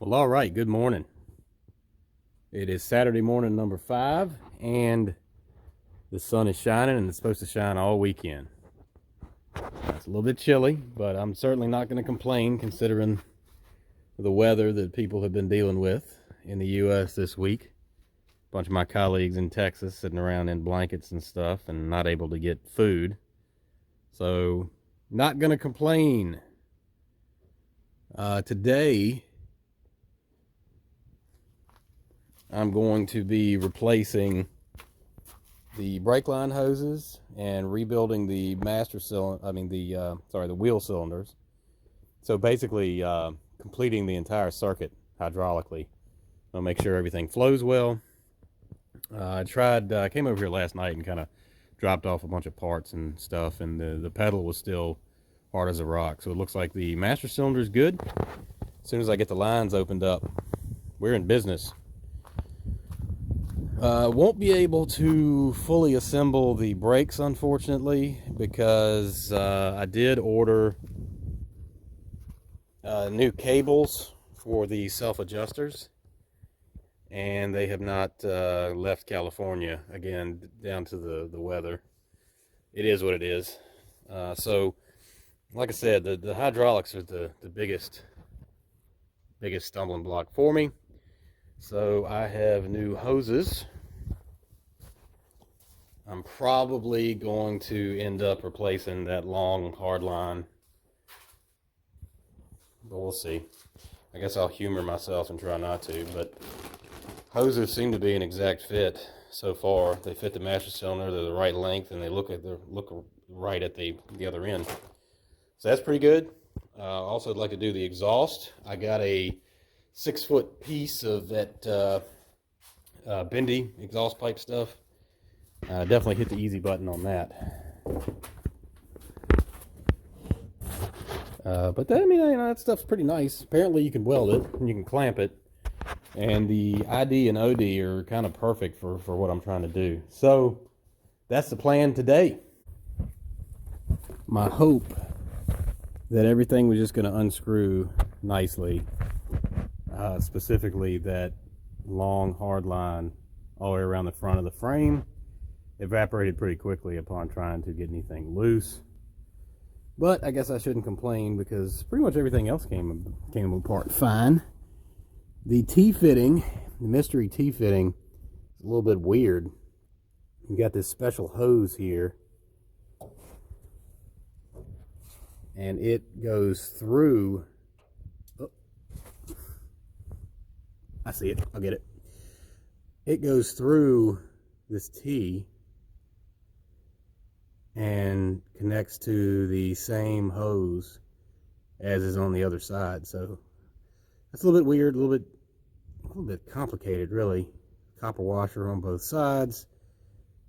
Well, all right, good morning. It is Saturday morning number 5, and the sun is shining, and it's supposed to shine all weekend. It's a little bit chilly, but I'm certainly not going to complain considering the weather that people have been dealing with in the U.S. this week. A bunch of my colleagues in Texas sitting around in blankets and stuff and not able to get food. So, not going to complain. Today, I'm going to be replacing the brake line hoses and rebuilding the the wheel cylinders. So basically, completing the entire circuit hydraulically. I'll make sure everything flows well. I came over here last night and kind of dropped off a bunch of parts and stuff, and the pedal was still hard as a rock. So it looks like the master cylinder is good. As soon as I get the lines opened up, we're in business. Won't be able to fully assemble the brakes, unfortunately, because I did order new cables for the self-adjusters, and they have not left California. Again, down to the weather. It is what it is. So, like I said, the hydraulics are the biggest stumbling block for me. So I have new hoses. I'm probably going to end up replacing that long hard line, but we'll see. I guess I'll humor myself and try not to, but hoses seem to be an exact fit so far. They fit the master cylinder, they're the right length, and they look right at the other end. So that's pretty good. Also, I'd like to do the exhaust. I got a 6-foot piece of that bendy exhaust pipe stuff. Definitely hit the easy button on that. But that, that stuff's pretty nice. Apparently you can weld it and you can clamp it. And the ID and OD are kind of perfect for what I'm trying to do. So that's the plan today. My hope that everything was just going to unscrew nicely. Specifically that long hard line all the way around the front of the frame evaporated pretty quickly upon trying to get anything loose. But I guess I shouldn't complain because pretty much everything else came apart fine. The T-fitting, the mystery T-fitting, is a little bit weird. You got this special hose here, and it goes through. Oh, I see it. I'll get it. It goes through this T and connects to the same hose as is on the other side. So that's a little bit weird, a little bit complicated, really. Copper washer on both sides,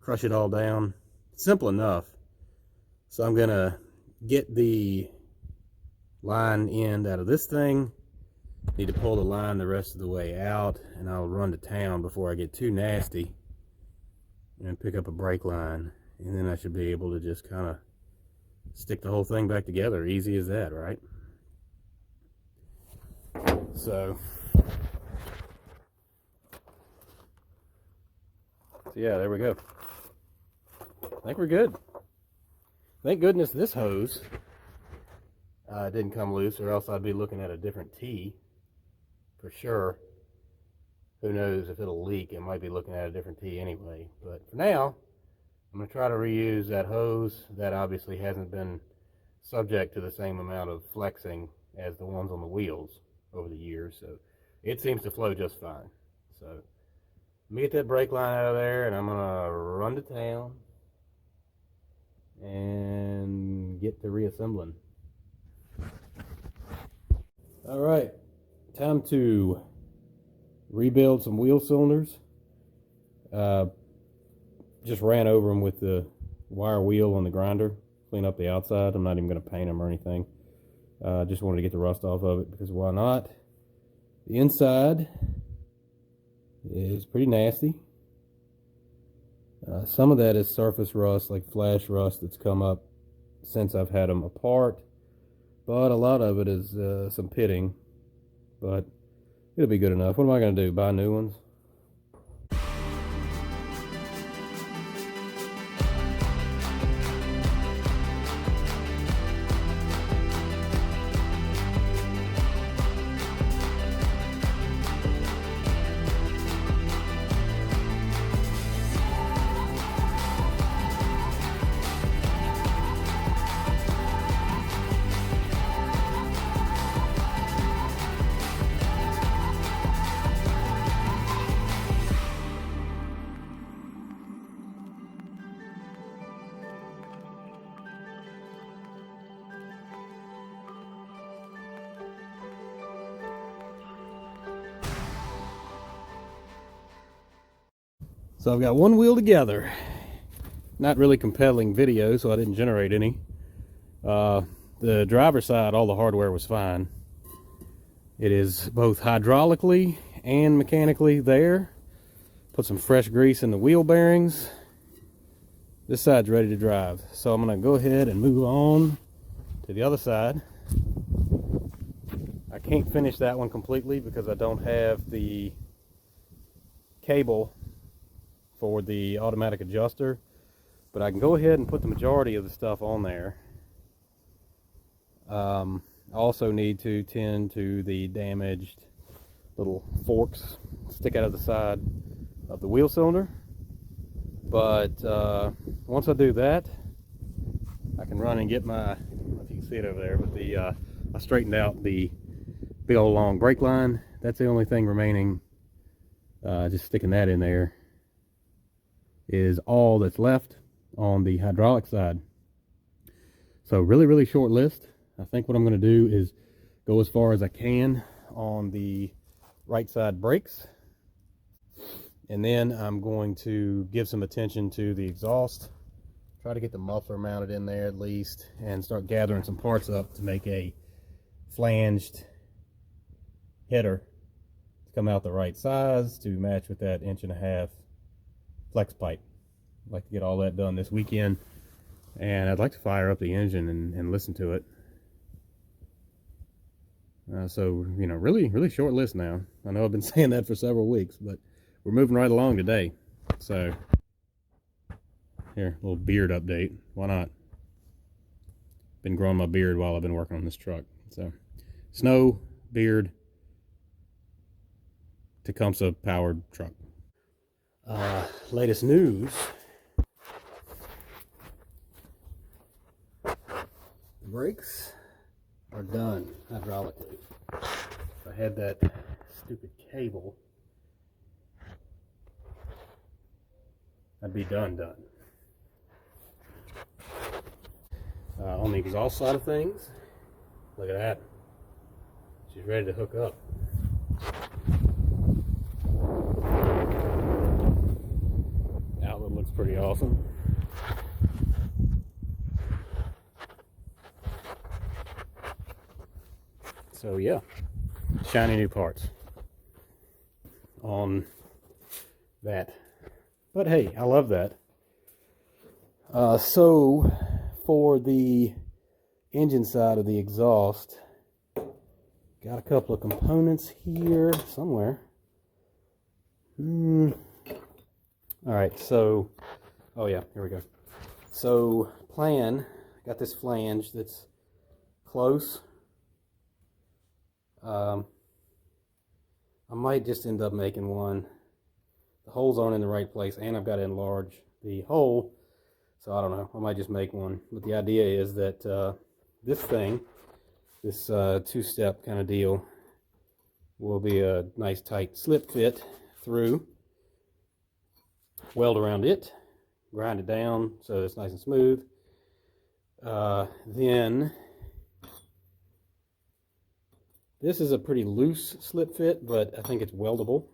crush it all down. Simple enough. So I'm gonna get the line end out of this thing. Need to pull the line the rest of the way out, and I'll run to town before I get too nasty and pick up a brake line, and then I should be able to just kind of stick the whole thing back together. Easy as that, right? So yeah, there we go. I think we're good. Thank goodness this hose didn't come loose, or else I'd be looking at a different T for sure. Who knows if it'll leak? It might be looking at a different T anyway. But for now, I'm going to try to reuse that hose. That obviously hasn't been subject to the same amount of flexing as the ones on the wheels over the years. So it seems to flow just fine. So let me get that brake line out of there, and I'm going to run to town and get to reassembling. All right, time to rebuild some wheel cylinders. Just ran over them with the wire wheel on the grinder, clean up the outside. I'm not even going to paint them or anything. Just wanted to get the rust off of it because why not? The inside is pretty nasty. Some of that is surface rust, like flash rust that's come up since I've had them apart. But a lot of it is some pitting. But It'll be good enough. What am I going to do? Buy new ones? So I've got one wheel together. Not really compelling video, so I didn't generate any. The driver's side, all the hardware was fine. It is both hydraulically and mechanically there. Put some fresh grease in the wheel bearings. This side's ready to drive. So I'm going to go ahead and move on to the other side. I can't finish that one completely because I don't have the cable for the automatic adjuster, but I can go ahead and put the majority of the stuff on there. I also need to tend to the damaged little forks stick out of the side of the wheel cylinder, but once I do that, I can run and get my, I don't know if you can see it over there, but I straightened out the big old long brake line. That's the only thing remaining. Just sticking that in there is all that's left on the hydraulic side. So really short list. I think what I'm going to do is go as far as I can on the right side brakes, and then I'm going to give some attention to the exhaust, try to get the muffler mounted in there at least, and start gathering some parts up to make a flanged header to come out the right size to match with that 1.5 inch flex pipe. I'd like to get all that done this weekend, and I'd like to fire up the engine and listen to it. So, you know, really short list now. I know I've been saying that for several weeks, but we're moving right along today. So, here, a little beard update. Why not? Been growing my beard while I've been working on this truck. So, snow, beard, Tecumseh powered truck. Latest news. The brakes are done hydraulically. If I had that stupid cable, I'd be done. On the exhaust side of things, look at that. She's ready to hook up. Outlet looks pretty awesome. So yeah, shiny new parts on that. But hey, I love that. So for the engine side of the exhaust, got a couple of components here somewhere. All right, so, oh yeah, here we go. So got this flange that's close. I might just end up making one. The holes aren't in the right place, and I've got to enlarge the hole, so I don't know. I might just make one. But the idea is that this thing, this two-step kind of deal, will be a nice tight slip fit through. Weld around it, grind it down so it's nice and smooth. Then this is a pretty loose slip fit, but I think it's weldable.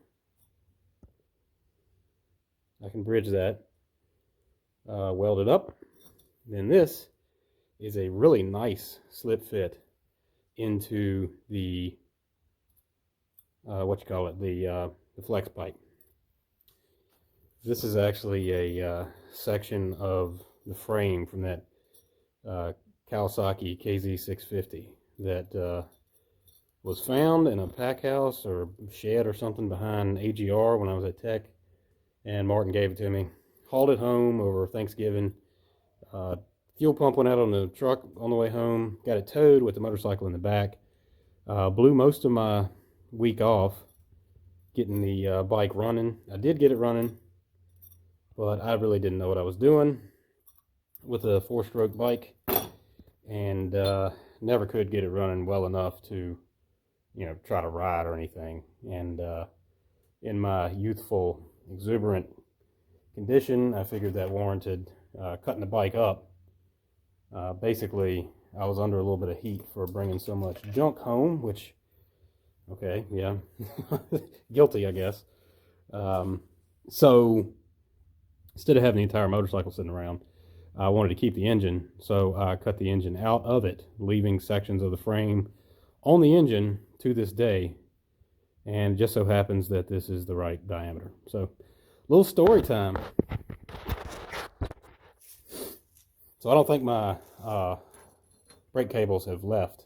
I can bridge that, weld it up. Then this is a really nice slip fit into the the flex pipe. This is actually a section of the frame from that Kawasaki KZ650 that was found in a pack house or shed or something behind AGR when I was at Tech, and Martin gave it to me. Hauled it home over Thanksgiving. Fuel pump went out on the truck on the way home. Got it towed with the motorcycle in the back. Blew most of my week off getting the bike running. I did get it running, but I really didn't know what I was doing with a 4-stroke bike, and never could get it running well enough to, try to ride or anything. And in my youthful, exuberant condition, I figured that warranted cutting the bike up. Basically, I was under a little bit of heat for bringing so much junk home, which, okay, yeah, guilty, I guess. So instead of having the entire motorcycle sitting around, I wanted to keep the engine, so I cut the engine out of it, leaving sections of the frame on the engine to this day, and it just so happens that this is the right diameter. So, little story time. So I don't think my brake cables have left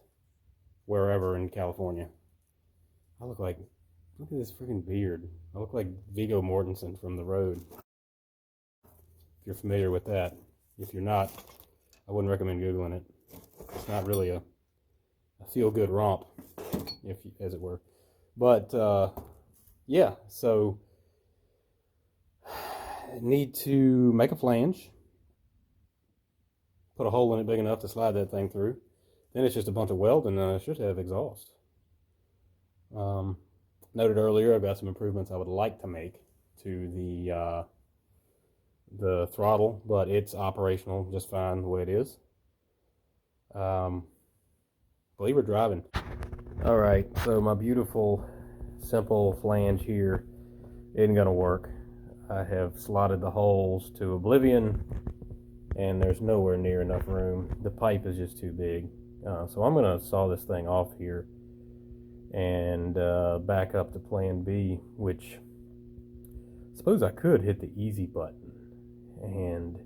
wherever in California. Look at this freaking beard. I look like Viggo Mortensen from The Road. If you're familiar with that. If you're not, I wouldn't recommend Googling it. It's not really a feel-good romp, as it were. But, yeah, so need to make a flange, put a hole in it big enough to slide that thing through. Then it's just a bunch of welding, and I should have exhaust. Noted earlier, I've got some improvements I would like to make to the throttle, but it's operational just fine the way it is. Believe we're driving. All right, so my beautiful, simple flange here isn't gonna work. I have slotted the holes to oblivion, and there's nowhere near enough room. The pipe is just too big. So I'm gonna saw this thing off here and back up to plan B, which I suppose I could hit the easy button and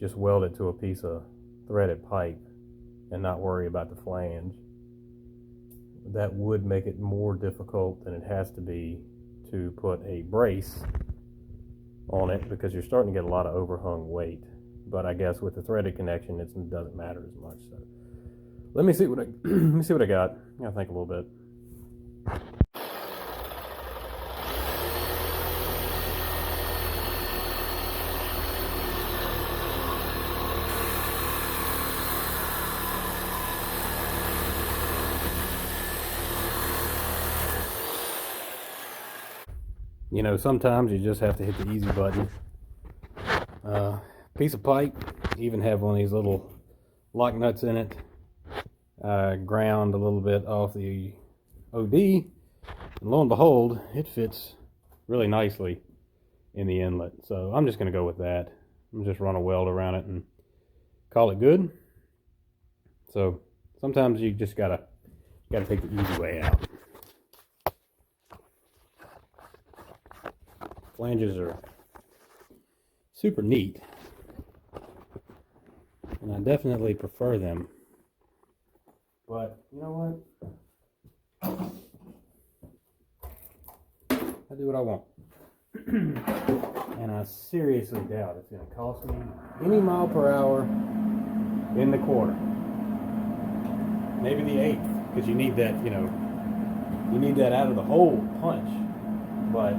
just weld it to a piece of threaded pipe and not worry about the flange. That would make it more difficult than it has to be to put a brace on it, because you're starting to get a lot of overhung weight. But I guess with the threaded connection, it doesn't matter as much. So let me see what I got. I gotta think a little bit. Sometimes you just have to hit the easy button. Piece of pipe, even have one of these little lock nuts in it. Ground a little bit off the OD, and lo and behold, it fits really nicely in the inlet. So I'm just going to go with that. I'm just run a weld around it and call it good. So sometimes you just gotta take the easy way out. Flanges are super neat, and I definitely prefer them. But you know what? I do what I want. And I seriously doubt it's going to cost me any mile per hour in the quarter. Maybe the eighth, because you need that, you need that out of the hole punch. But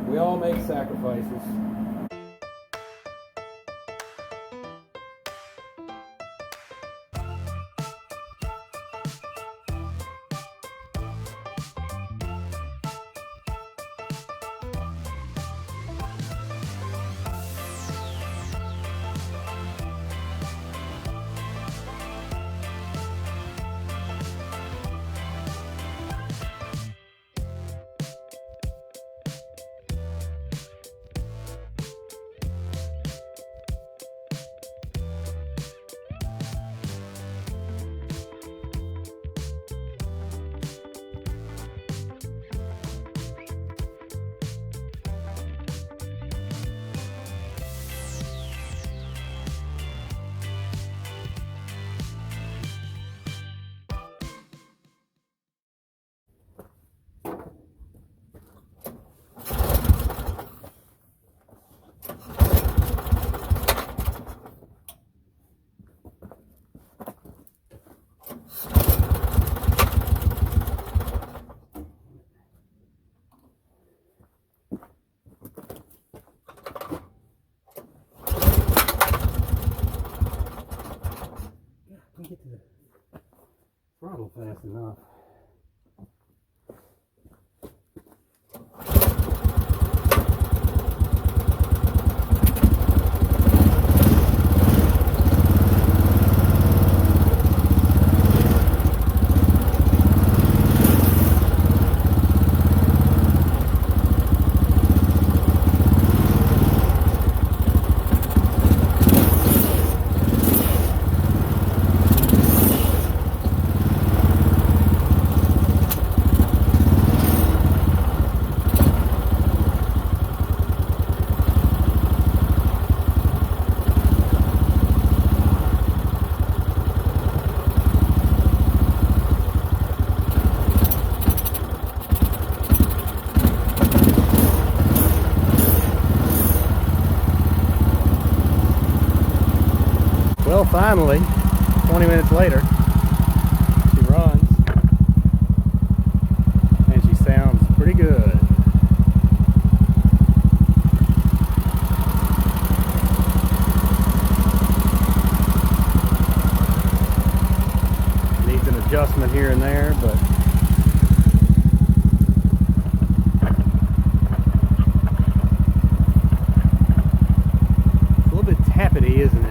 we all make sacrifices. still fast enough. Well, finally, 20 minutes later, she runs, and she sounds pretty good. Needs an adjustment here and there, but it's a little bit tappety, isn't it?